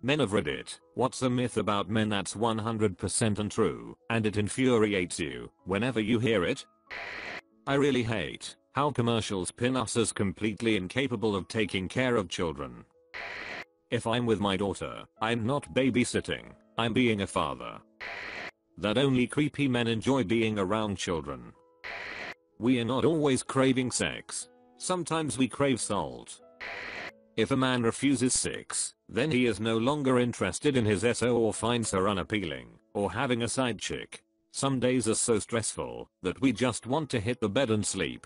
Men of Reddit, what's a myth about men that's 100% untrue, and it infuriates you whenever you hear it? I really hate how commercials pin us as completely incapable of taking care of children. If I'm with my daughter, I'm not babysitting, I'm being a father. That only creepy men enjoy being around children. We are not always craving sex. Sometimes we crave salt. If a man refuses sex, then he is no longer interested in his SO or finds her unappealing, or having a side chick. Some days are so stressful that we just want to hit the bed and sleep.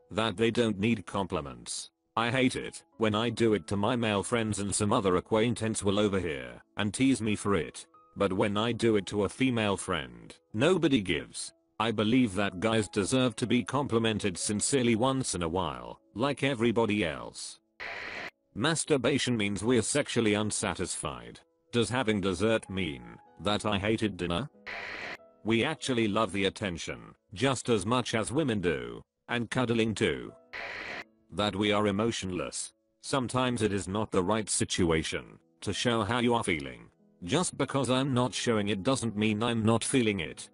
That they don't need compliments. I hate it when I do it to my male friends and some other acquaintance will overhear and tease me for it. But when I do it to a female friend, nobody gives. I believe that guys deserve to be complimented sincerely once in a while, like everybody else. Masturbation means we're sexually unsatisfied. Does having dessert mean that I hated dinner? We actually love the attention, just as much as women do. And cuddling too. That we are emotionless. Sometimes it is not the right situation to show how you are feeling. Just because I'm not showing it doesn't mean I'm not feeling it.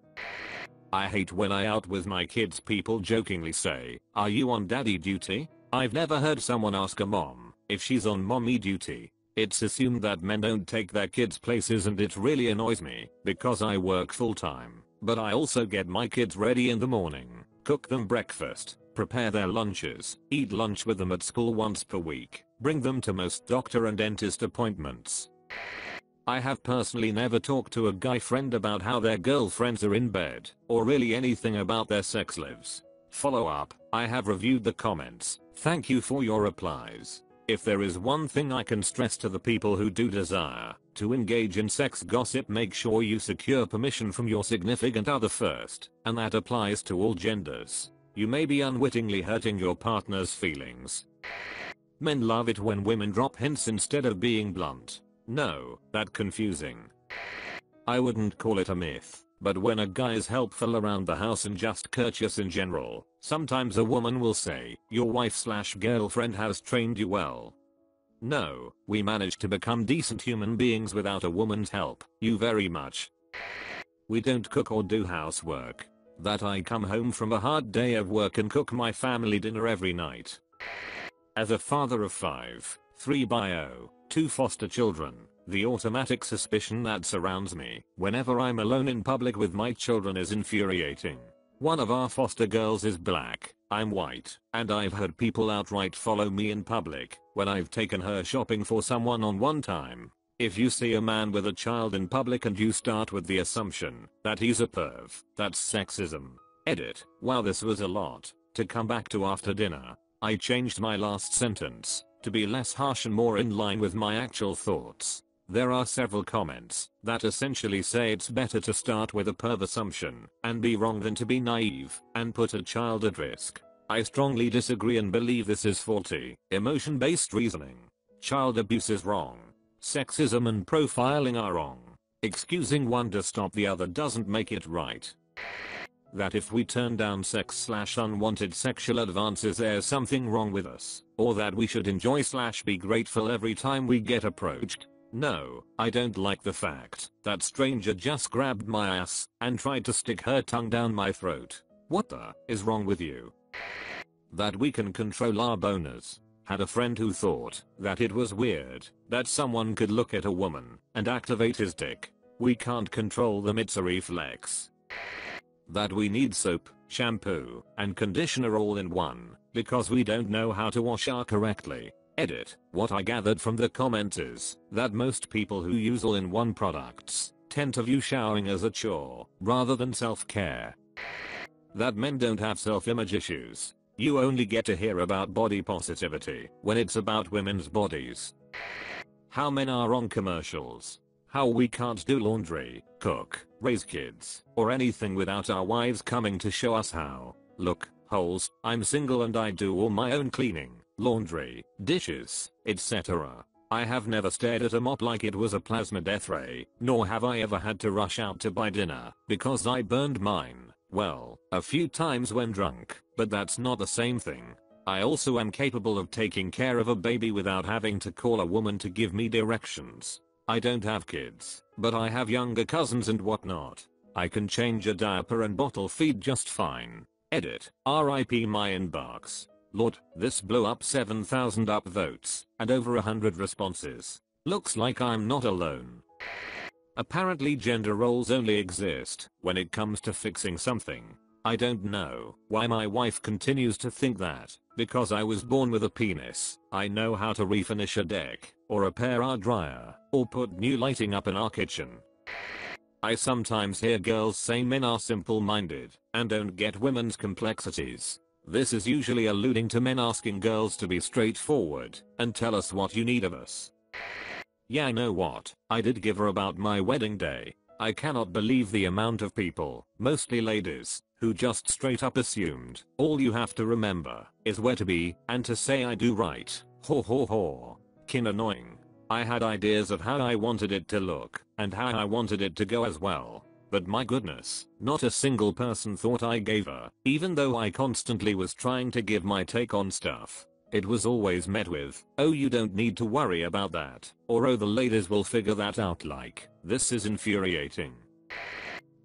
I hate when I out with my kids people jokingly say, "Are you on daddy duty?" I've never heard someone ask a mom if she's on mommy duty. It's assumed that men don't take their kids places and it really annoys me because I work full time, but I also get my kids ready in the morning, cook them breakfast, prepare their lunches, eat lunch with them at school once per week, bring them to most doctor and dentist appointments. I have personally never talked to a guy friend about how their girlfriends are in bed, or really anything about their sex lives. Follow up, I have reviewed the comments. Thank you for your replies. If there is one thing I can stress to the people who do desire to engage in sex gossip, make sure you secure permission from your significant other first, and that applies to all genders. You may be unwittingly hurting your partner's feelings. Men love it when women drop hints instead of being blunt. No, that's confusing. I wouldn't call it a myth, but when a guy is helpful around the house and just courteous in general, sometimes a woman will say, "Your wife/girlfriend has trained you well." No, we managed to become decent human beings without a woman's help. You very much. We don't cook or do housework. That I come home from a hard day of work and cook my family dinner every night. As a father of 5, 3 bio, 2 foster children, the automatic suspicion that surrounds me whenever I'm alone in public with my children is infuriating. One of our foster girls is black, I'm white, and I've heard people outright follow me in public when I've taken her shopping for someone on one time. If you see a man with a child in public and you start with the assumption that he's a perv, that's sexism. Edit. Wow, this was a lot to come back to after dinner. I changed my last sentence to be less harsh and more in line with my actual thoughts. There are several comments that essentially say it's better to start with a perv assumption and be wrong than to be naive and put a child at risk. I strongly disagree and believe this is faulty, emotion-based reasoning. Child abuse is wrong. Sexism and profiling are wrong. Excusing one to stop the other doesn't make it right. That if we turn down sex/unwanted sexual advances there's something wrong with us, or that we should enjoy/be grateful every time we get approached. No, I don't like the fact that stranger just grabbed my ass and tried to stick her tongue down my throat. What the is wrong with you? That we can control our boners. Had a friend who thought that it was weird that someone could look at a woman and activate his dick. We can't control them, it's a reflex. That we need soap, shampoo, and conditioner all in one because we don't know how to wash our correctly. Edit. What I gathered from the comments is that most people who use all-in-one products tend to view showering as a chore rather than self-care. That men don't have self-image issues. You only get to hear about body positivity when it's about women's bodies. How men are on commercials. How we can't do laundry, cook, raise kids, or anything without our wives coming to show us how. Look, holes, I'm single and I do all my own cleaning, laundry, dishes, etc. I have never stared at a mop like it was a plasma death ray, nor have I ever had to rush out to buy dinner because I burned mine. Well, a few times when drunk, but that's not the same thing. I also am capable of taking care of a baby without having to call a woman to give me directions. I don't have kids, but I have younger cousins and whatnot. I can change a diaper and bottle feed just fine. Edit. RIP my inbox. Lord, this blew up 7,000 upvotes and over 100 responses. Looks like I'm not alone. Apparently gender roles only exist when it comes to fixing something. I don't know why my wife continues to think that, because I was born with a penis, I know how to refinish a deck, or repair our dryer, or put new lighting up in our kitchen. I sometimes hear girls say men are simple-minded and don't get women's complexities. This is usually alluding to men asking girls to be straightforward and tell us what you need of us. Yeah, I know what I did give her about my wedding day. I cannot believe the amount of people, mostly ladies, who just straight up assumed all you have to remember is where to be and to say I do right. Ho ho ho. Kin annoying. I had ideas of how I wanted it to look and how I wanted it to go as well. But my goodness, not a single person thought I gave her, even though I constantly was trying to give my take on stuff. It was always met with, oh you don't need to worry about that, or oh the ladies will figure that out. Like, this is infuriating.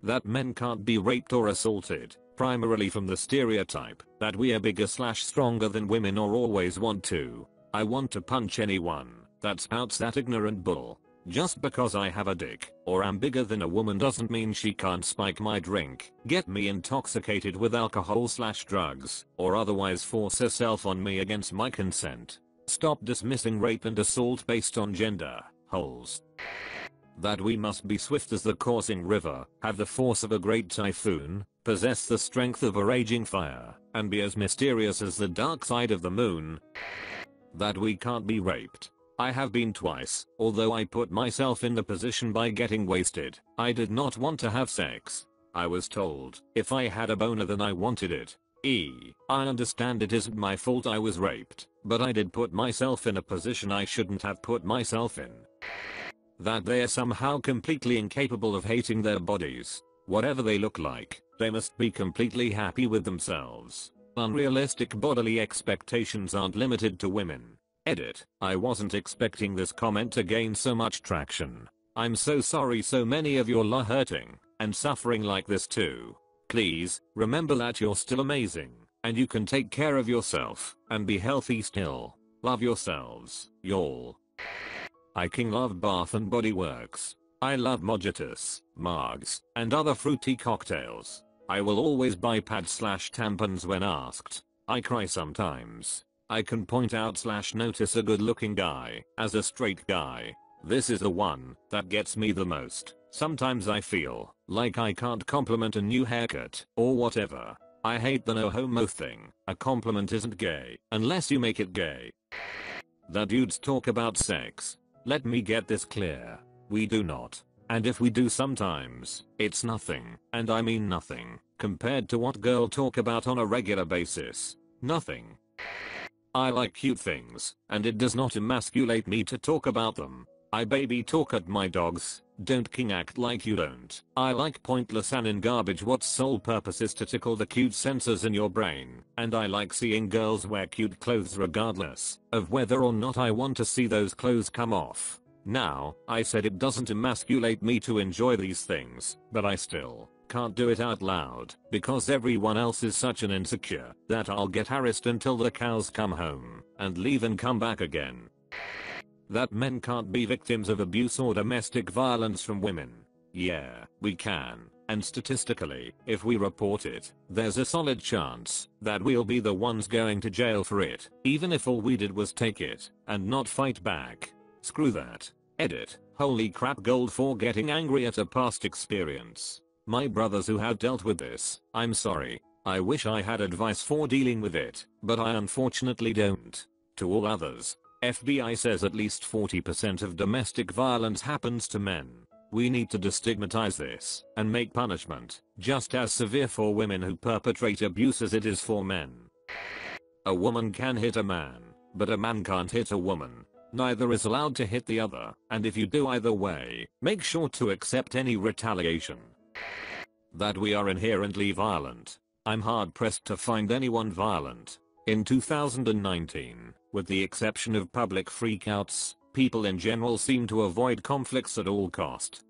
That men can't be raped or assaulted, primarily from the stereotype that we are bigger/stronger than women or always want to. I want to punch anyone that spouts that ignorant bull. Just because I have a dick or am bigger than a woman doesn't mean she can't spike my drink, get me intoxicated with alcohol/drugs, or otherwise force herself on me against my consent. Stop dismissing rape and assault based on gender. Holes. That we must be swift as the coursing river, have the force of a great typhoon, possess the strength of a raging fire, and be as mysterious as the dark side of the moon. That we can't be raped. I have been twice, although I put myself in the position by getting wasted. I did not want to have sex. I was told if I had a boner then I wanted it. I understand it isn't my fault I was raped, but I did put myself in a position I shouldn't have put myself in. That they are somehow completely incapable of hating their bodies. Whatever they look like, they must be completely happy with themselves. Unrealistic bodily expectations aren't limited to women. Edit. I wasn't expecting this comment to gain so much traction. I'm so sorry so many of you are hurting and suffering like this too. Please, remember that you're still amazing, and you can take care of yourself and be healthy still. Love yourselves, y'all. I king love Bath and Body Works. I love mojitos, margs, and other fruity cocktails. I will always buy pads/tampons when asked. I cry sometimes. I can point out/notice a good looking guy as a straight guy. This is the one that gets me the most. Sometimes I feel like I can't compliment a new haircut or whatever. I hate the no homo thing. A compliment isn't gay unless you make it gay. The dudes talk about sex. Let me get this clear. We do not. And if we do sometimes, it's nothing, and I mean nothing, compared to what girls talk about on a regular basis. Nothing. I like cute things, and it does not emasculate me to talk about them. I baby talk at my dogs, don't king act like you don't. I like pointless and in garbage what's sole purpose is to tickle the cute sensors in your brain, and I like seeing girls wear cute clothes regardless of whether or not I want to see those clothes come off. Now, I said it doesn't emasculate me to enjoy these things, but I still can't do it out loud because everyone else is such an insecure that I'll get harassed until the cows come home and leave and come back again. That men can't be victims of abuse or domestic violence from women. Yeah, we can, and statistically, if we report it, there's a solid chance that we'll be the ones going to jail for it, even if all we did was take it and not fight back. Screw that. Edit. Holy crap, gold for getting angry at a past experience. My brothers who have dealt with this, I'm sorry. I wish I had advice for dealing with it, but I unfortunately don't. To all others, FBI says at least 40% of domestic violence happens to men. We need to destigmatize this and make punishment just as severe for women who perpetrate abuse as it is for men. A woman can hit a man, but a man can't hit a woman. Neither is allowed to hit the other, and if you do either way, make sure to accept any retaliation. That we are inherently violent. I'm hard pressed to find anyone violent. In 2019, with the exception of public freakouts, people in general seem to avoid conflicts at all cost.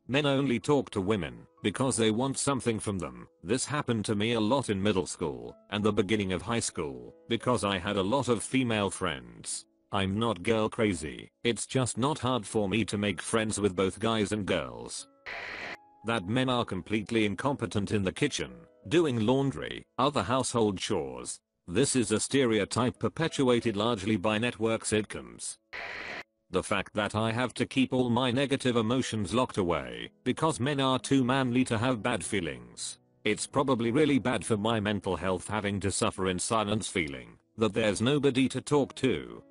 Men only talk to women because they want something from them. This happened to me a lot in middle school and the beginning of high school because I had a lot of female friends. I'm not girl crazy, it's just not hard for me to make friends with both guys and girls. That men are completely incompetent in the kitchen, doing laundry, other household chores. This is a stereotype perpetuated largely by network sitcoms. The fact that I have to keep all my negative emotions locked away because men are too manly to have bad feelings. It's probably really bad for my mental health having to suffer in silence, feeling that there's nobody to talk to.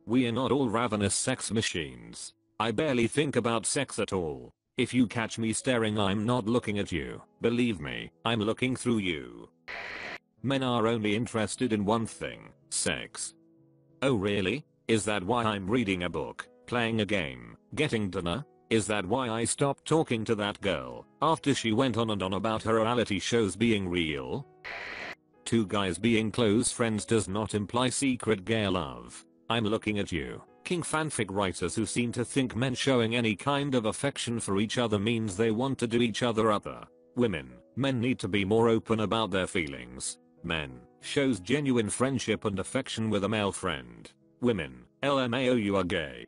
We are not all ravenous sex machines. I barely think about sex at all. If you catch me staring, I'm not looking at you. Believe me, I'm looking through you. Men are only interested in one thing, sex. Oh really? Is that why I'm reading a book, playing a game, getting dinner? Is that why I stopped talking to that girl after she went on and on about her reality shows being real? Two guys being close friends does not imply secret gay love. I'm looking at you. King fanfic writers who seem to think men showing any kind of affection for each other means they want to do each other other. Women, men need to be more open about their feelings. Men, shows genuine friendship and affection with a male friend. Women, LMAO, you are gay.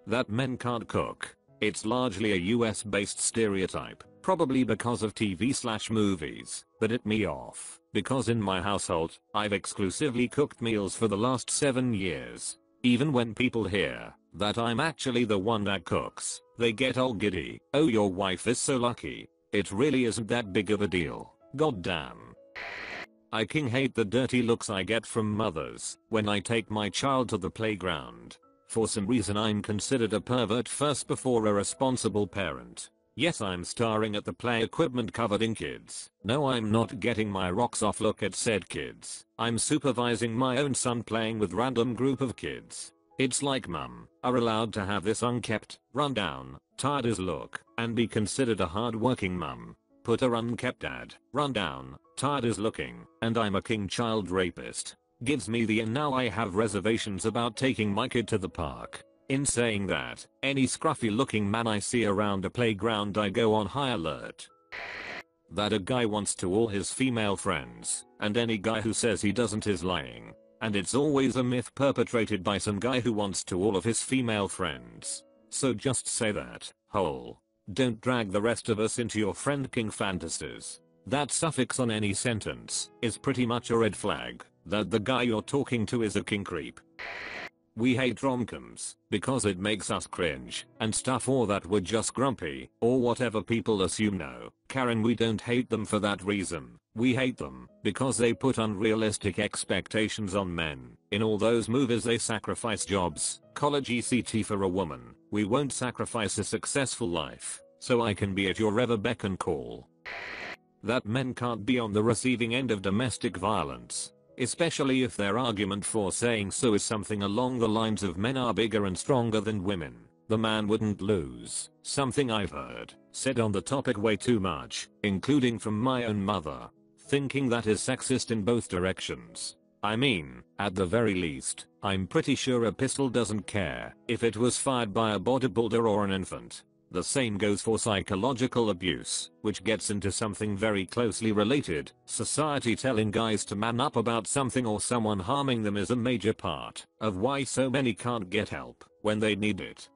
That men can't cook. It's largely a US based stereotype, probably because of TV/movies, that hit me off, because in my household, I've exclusively cooked meals for the last 7 years. Even when people hear that I'm actually the one that cooks, they get all giddy. Oh, your wife is so lucky. It really isn't that big of a deal. Goddamn. I hate the dirty looks I get from mothers when I take my child to the playground. For some reason I'm considered a pervert first before a responsible parent. Yes, I'm staring at the play equipment covered in kids. No, I'm not getting my rocks off look at said kids. I'm supervising my own son playing with random group of kids. It's like mum are allowed to have this unkept, rundown, tired as look and be considered a hard-working mum. Put her unkept dad, rundown, tired as looking, and I'm a king child rapist. Gives me the and now I have reservations about taking my kid to the park. In saying that, any scruffy looking man I see around a playground I go on high alert. That a guy wants to all his female friends, and any guy who says he doesn't is lying. And it's always a myth perpetrated by some guy who wants to all of his female friends. So just say that, hole. Don't drag the rest of us into your friend king fantasies. That suffix on any sentence is pretty much a red flag that the guy you're talking to is a king creep. We hate romcoms because it makes us cringe and stuff, or that we're just grumpy or whatever people assume. No, Karen, we don't hate them for that reason. We hate them because they put unrealistic expectations on men. In all those movies they sacrifice jobs, college ECT for a woman. We won't sacrifice a successful life so I can be at your ever beck and call. That men can't be on the receiving end of domestic violence. Especially if their argument for saying so is something along the lines of men are bigger and stronger than women. The man wouldn't lose. Something I've heard said on the topic way too much, including from my own mother. Thinking that is sexist in both directions. I mean, at the very least, I'm pretty sure a pistol doesn't care if it was fired by a bodybuilder or an infant. The same goes for psychological abuse, which gets into something very closely related. Society telling guys to man up about something or someone harming them is a major part of why so many can't get help when they need it.